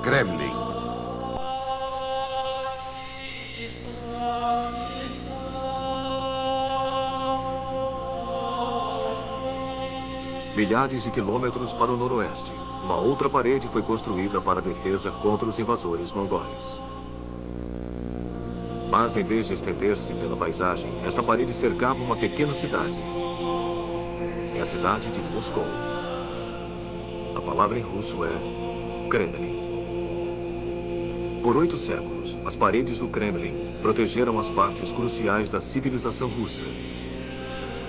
Kremlin. Milhares de quilômetros para o noroeste, uma outra parede foi construída para a defesa contra os invasores mongóis. Mas, em vez de estender-se pela paisagem, esta parede cercava uma pequena cidade. É a cidade de Moscou. A palavra em russo é Kremlin. Por 8 séculos, as paredes do Kremlin protegeram as partes cruciais da civilização russa.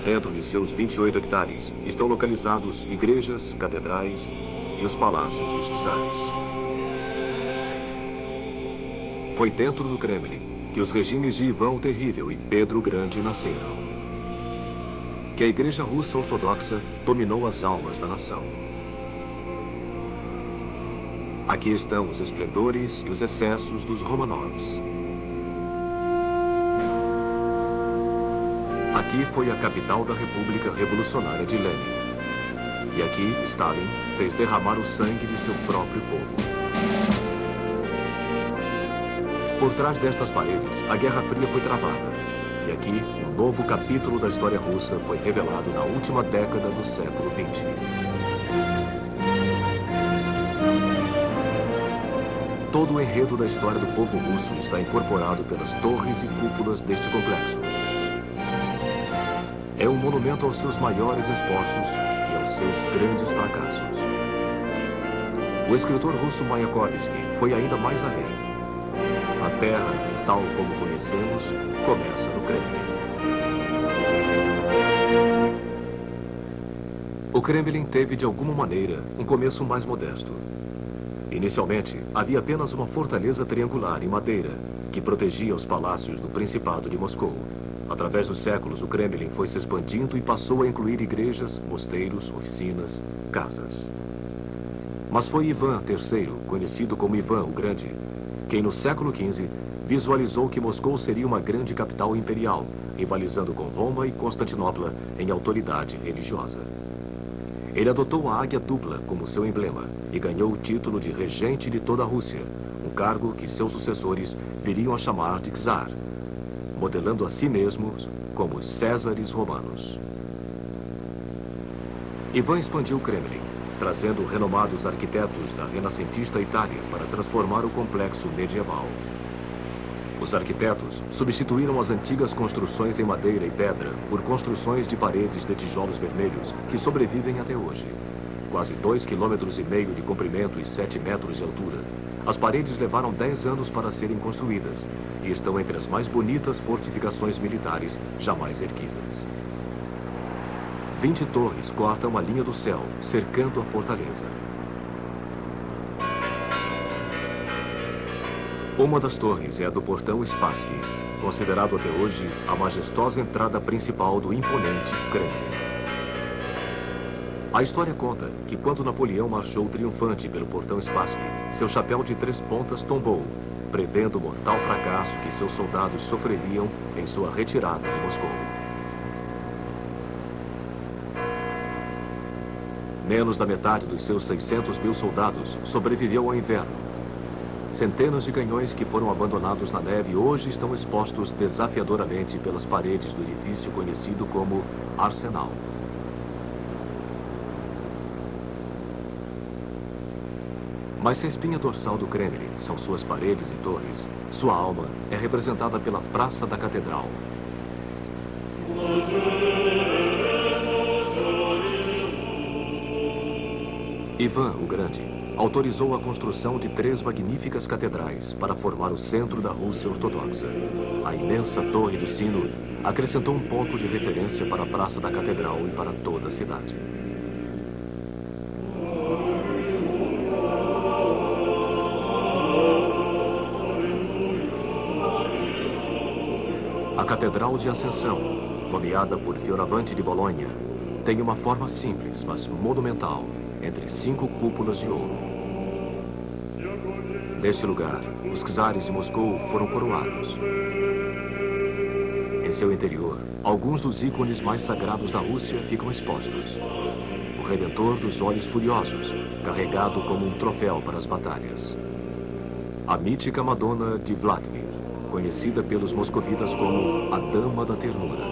Dentro de seus 28 hectares estão localizados igrejas, catedrais e os palácios dos czares. Foi dentro do Kremlin que os regimes de Ivan o Terrível e Pedro o Grande nasceram. Que a Igreja Russa Ortodoxa dominou as almas da nação. Aqui estão os esplendores e os excessos dos Romanovs. Aqui foi a capital da República Revolucionária de Lenin. E aqui, Stalin fez derramar o sangue de seu próprio povo. Por trás destas paredes, a Guerra Fria foi travada. E aqui, um novo capítulo da história russa foi revelado na última década do século XX. Todo o enredo da história do povo russo está incorporado pelas torres e cúpulas deste complexo. É um monumento aos seus maiores esforços e aos seus grandes fracassos. O escritor russo Mayakovsky foi ainda mais além. A Terra, tal como conhecemos, começa no Kremlin. O Kremlin teve, de alguma maneira, um começo mais modesto. Inicialmente, havia apenas uma fortaleza triangular em madeira, que protegia os palácios do Principado de Moscou. Através dos séculos, o Kremlin foi se expandindo e passou a incluir igrejas, mosteiros, oficinas, casas. Mas foi Ivan III, conhecido como Ivan o Grande, quem no século XV visualizou que Moscou seria uma grande capital imperial, rivalizando com Roma e Constantinopla em autoridade religiosa. Ele adotou a águia dupla como seu emblema e ganhou o título de regente de toda a Rússia, um cargo que seus sucessores viriam a chamar de czar, modelando a si mesmos como os Césares romanos. Ivan expandiu o Kremlin, trazendo renomados arquitetos da renascentista Itália para transformar o complexo medieval. Os arquitetos substituíram as antigas construções em madeira e pedra por construções de paredes de tijolos vermelhos que sobrevivem até hoje. Quase 2,5 km de comprimento e 7 metros de altura. As paredes levaram 10 anos para serem construídas e estão entre as mais bonitas fortificações militares jamais erguidas. 20 torres cortam a linha do céu, cercando a fortaleza. Uma das torres é a do portão Spassky, considerado até hoje a majestosa entrada principal do imponente Kremlin. A história conta que quando Napoleão marchou triunfante pelo portão Spassky, seu chapéu de 3 pontas tombou, prevendo o mortal fracasso que seus soldados sofreriam em sua retirada de Moscou. Menos da metade dos seus 600 mil soldados sobreviveu ao inverno. Centenas de canhões que foram abandonados na neve hoje estão expostos desafiadoramente pelas paredes do edifício conhecido como Arsenal. Mas se a espinha dorsal do Kremlin são suas paredes e torres, sua alma é representada pela Praça da Catedral. Ivan o Grande autorizou a construção de 3 magníficas catedrais para formar o centro da Rússia Ortodoxa. A imensa Torre do Sino acrescentou um ponto de referência para a Praça da Catedral e para toda a cidade. A Catedral de Ascensão, nomeada por Fioravante de Bolonha, tem uma forma simples, mas monumental, entre 5 cúpulas de ouro. Neste lugar, os czares de Moscou foram coroados. Em seu interior, alguns dos ícones mais sagrados da Rússia ficam expostos. O Redentor dos Olhos Furiosos, carregado como um troféu para as batalhas. A mítica Madonna de Vladimir, conhecida pelos moscovitas como a Dama da Ternura.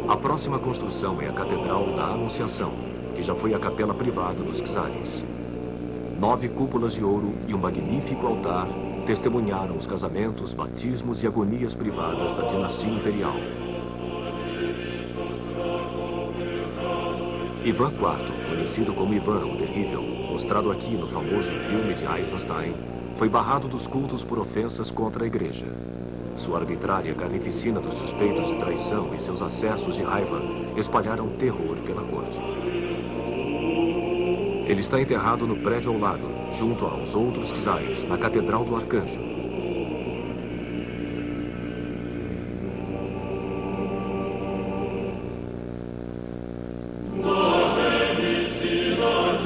A próxima construção é a Catedral da Anunciação, que já foi a capela privada dos czares. 9 cúpulas de ouro e um magnífico altar testemunharam os casamentos, batismos e agonias privadas da dinastia imperial. Ivan IV, conhecido como Ivan o Terrível, mostrado aqui no famoso filme de Eisenstein, foi barrado dos cultos por ofensas contra a igreja. Sua arbitrária carnificina dos suspeitos de traição e seus acessos de raiva espalharam terror pela corte. Ele está enterrado no prédio ao lado, junto aos outros czares, na Catedral do Arcanjo.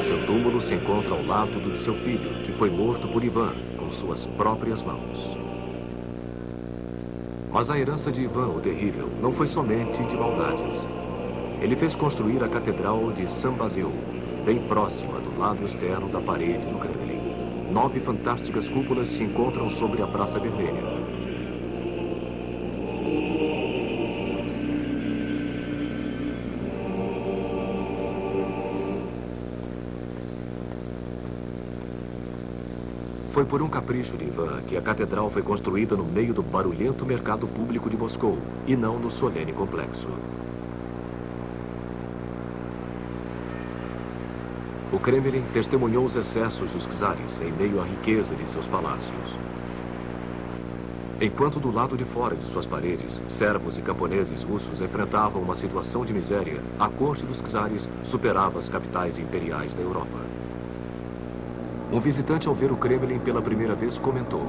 Seu túmulo se encontra ao lado do de seu filho, que foi morto por Ivan com suas próprias mãos. Mas a herança de Ivan o Terrível não foi somente de maldades. Ele fez construir a Catedral de San Basil, bem próxima do lado externo da parede do Kremlin. 9 fantásticas cúpulas se encontram sobre a Praça Vermelha. Foi por um capricho de Ivan que a catedral foi construída no meio do barulhento mercado público de Moscou, e não no solene complexo. O Kremlin testemunhou os excessos dos czares em meio à riqueza de seus palácios. Enquanto do lado de fora de suas paredes, servos e camponeses russos enfrentavam uma situação de miséria, a corte dos czares superava as capitais imperiais da Europa. Um visitante, ao ver o Kremlin pela primeira vez, comentou: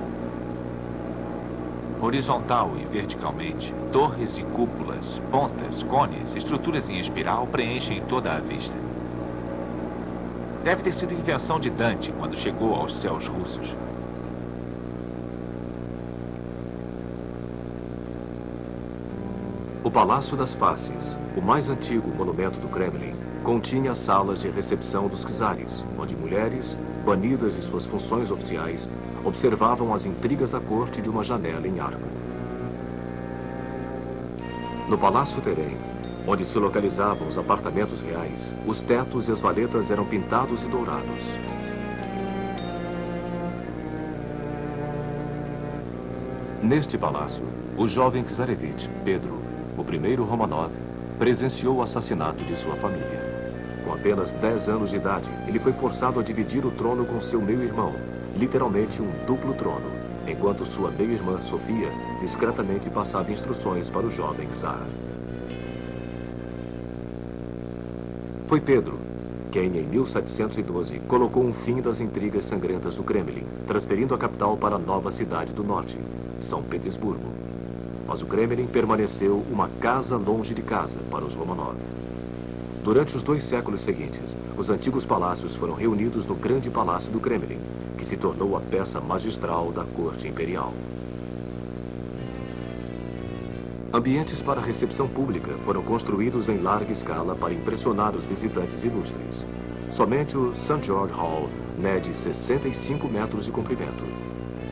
horizontal e verticalmente, torres e cúpulas, pontas, cones, estruturas em espiral preenchem toda a vista. Deve ter sido invenção de Dante quando chegou aos céus russos. O Palácio das Faces, o mais antigo monumento do Kremlin, continha salas de recepção dos czares, onde mulheres, banidas de suas funções oficiais, observavam as intrigas da corte de uma janela em arco. No Palácio Terem, onde se localizavam os apartamentos reais, os tetos e as valetas eram pintados e dourados. Neste palácio, o jovem czarevich Pedro, o primeiro Romanov, presenciou o assassinato de sua família. Com apenas 10 anos de idade, ele foi forçado a dividir o trono com seu meio-irmão, literalmente um duplo trono, enquanto sua meia-irmã, Sofia, discretamente passava instruções para o jovem czar. Foi Pedro quem, em 1712, colocou um fim das intrigas sangrentas do Kremlin, transferindo a capital para a nova cidade do norte, São Petersburgo. Mas o Kremlin permaneceu uma casa longe de casa para os Romanov. Durante os 2 séculos seguintes, os antigos palácios foram reunidos no Grande Palácio do Kremlin, que se tornou a peça magistral da corte imperial. Ambientes para recepção pública foram construídos em larga escala para impressionar os visitantes ilustres. Somente o St. George Hall mede 65 metros de comprimento.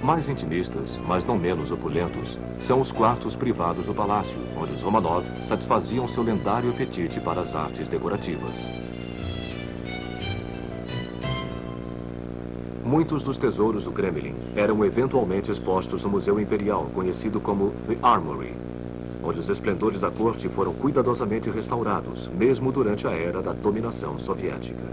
Mais intimistas, mas não menos opulentos, são os quartos privados do palácio, onde os Romanov satisfaziam seu lendário apetite para as artes decorativas. Muitos dos tesouros do Kremlin eram eventualmente expostos no Museu Imperial, conhecido como The Armory, onde os esplendores da corte foram cuidadosamente restaurados, mesmo durante a era da dominação soviética.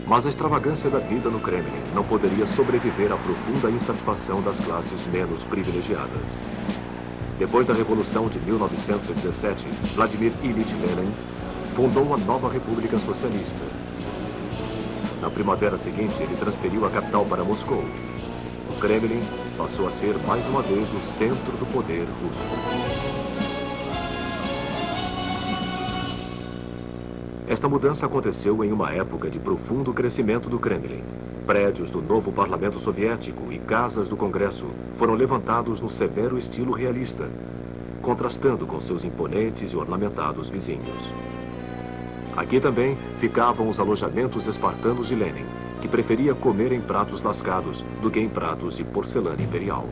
Mas a extravagância da vida no Kremlin não poderia sobreviver à profunda insatisfação das classes menos privilegiadas. Depois da Revolução de 1917, Vladimir Ilyich Lenin fundou a nova República Socialista. Na primavera seguinte, ele transferiu a capital para Moscou. O Kremlin passou a ser mais uma vez o centro do poder russo. Esta mudança aconteceu em uma época de profundo crescimento do Kremlin. Prédios do novo parlamento soviético e casas do Congresso foram levantados no severo estilo realista, contrastando com seus imponentes e ornamentados vizinhos. Aqui também ficavam os alojamentos espartanos de Lenin, que preferia comer em pratos lascados do que em pratos de porcelana imperial.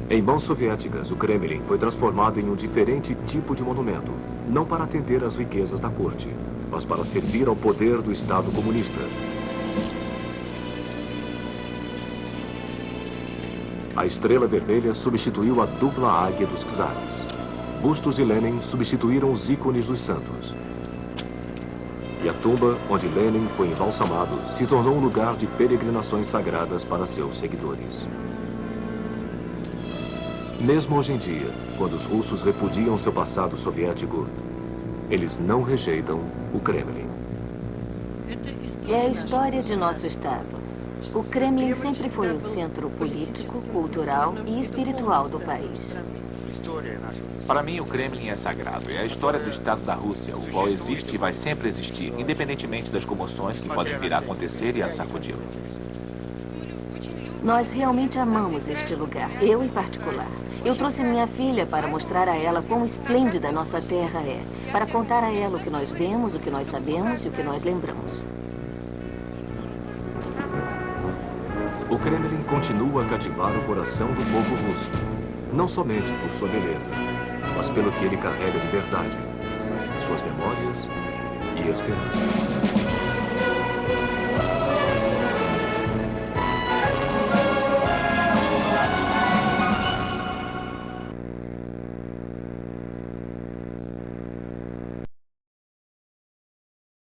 Em mãos soviéticas, o Kremlin foi transformado em um diferente tipo de monumento, não para atender às riquezas da corte, mas para servir ao poder do Estado comunista. A estrela vermelha substituiu a dupla águia dos czares. Bustos de Lenin substituíram os ícones dos santos. E a tumba onde Lenin foi embalsamado se tornou um lugar de peregrinações sagradas para seus seguidores. Mesmo hoje em dia, quando os russos repudiam seu passado soviético, eles não rejeitam o Kremlin. É a história de nosso Estado. O Kremlin sempre foi o centro político, cultural e espiritual do país. Para mim, o Kremlin é sagrado. É a história do Estado da Rússia, o qual existe e vai sempre existir, independentemente das comoções que podem vir a acontecer e a sacudi-lo. Nós realmente amamos este lugar, eu em particular. Eu trouxe minha filha para mostrar a ela quão esplêndida nossa terra é, para contar a ela o que nós vemos, o que nós sabemos e o que nós lembramos. O Kremlin continua a cativar o coração do povo russo, não somente por sua beleza, mas pelo que ele carrega de verdade, suas memórias e esperanças.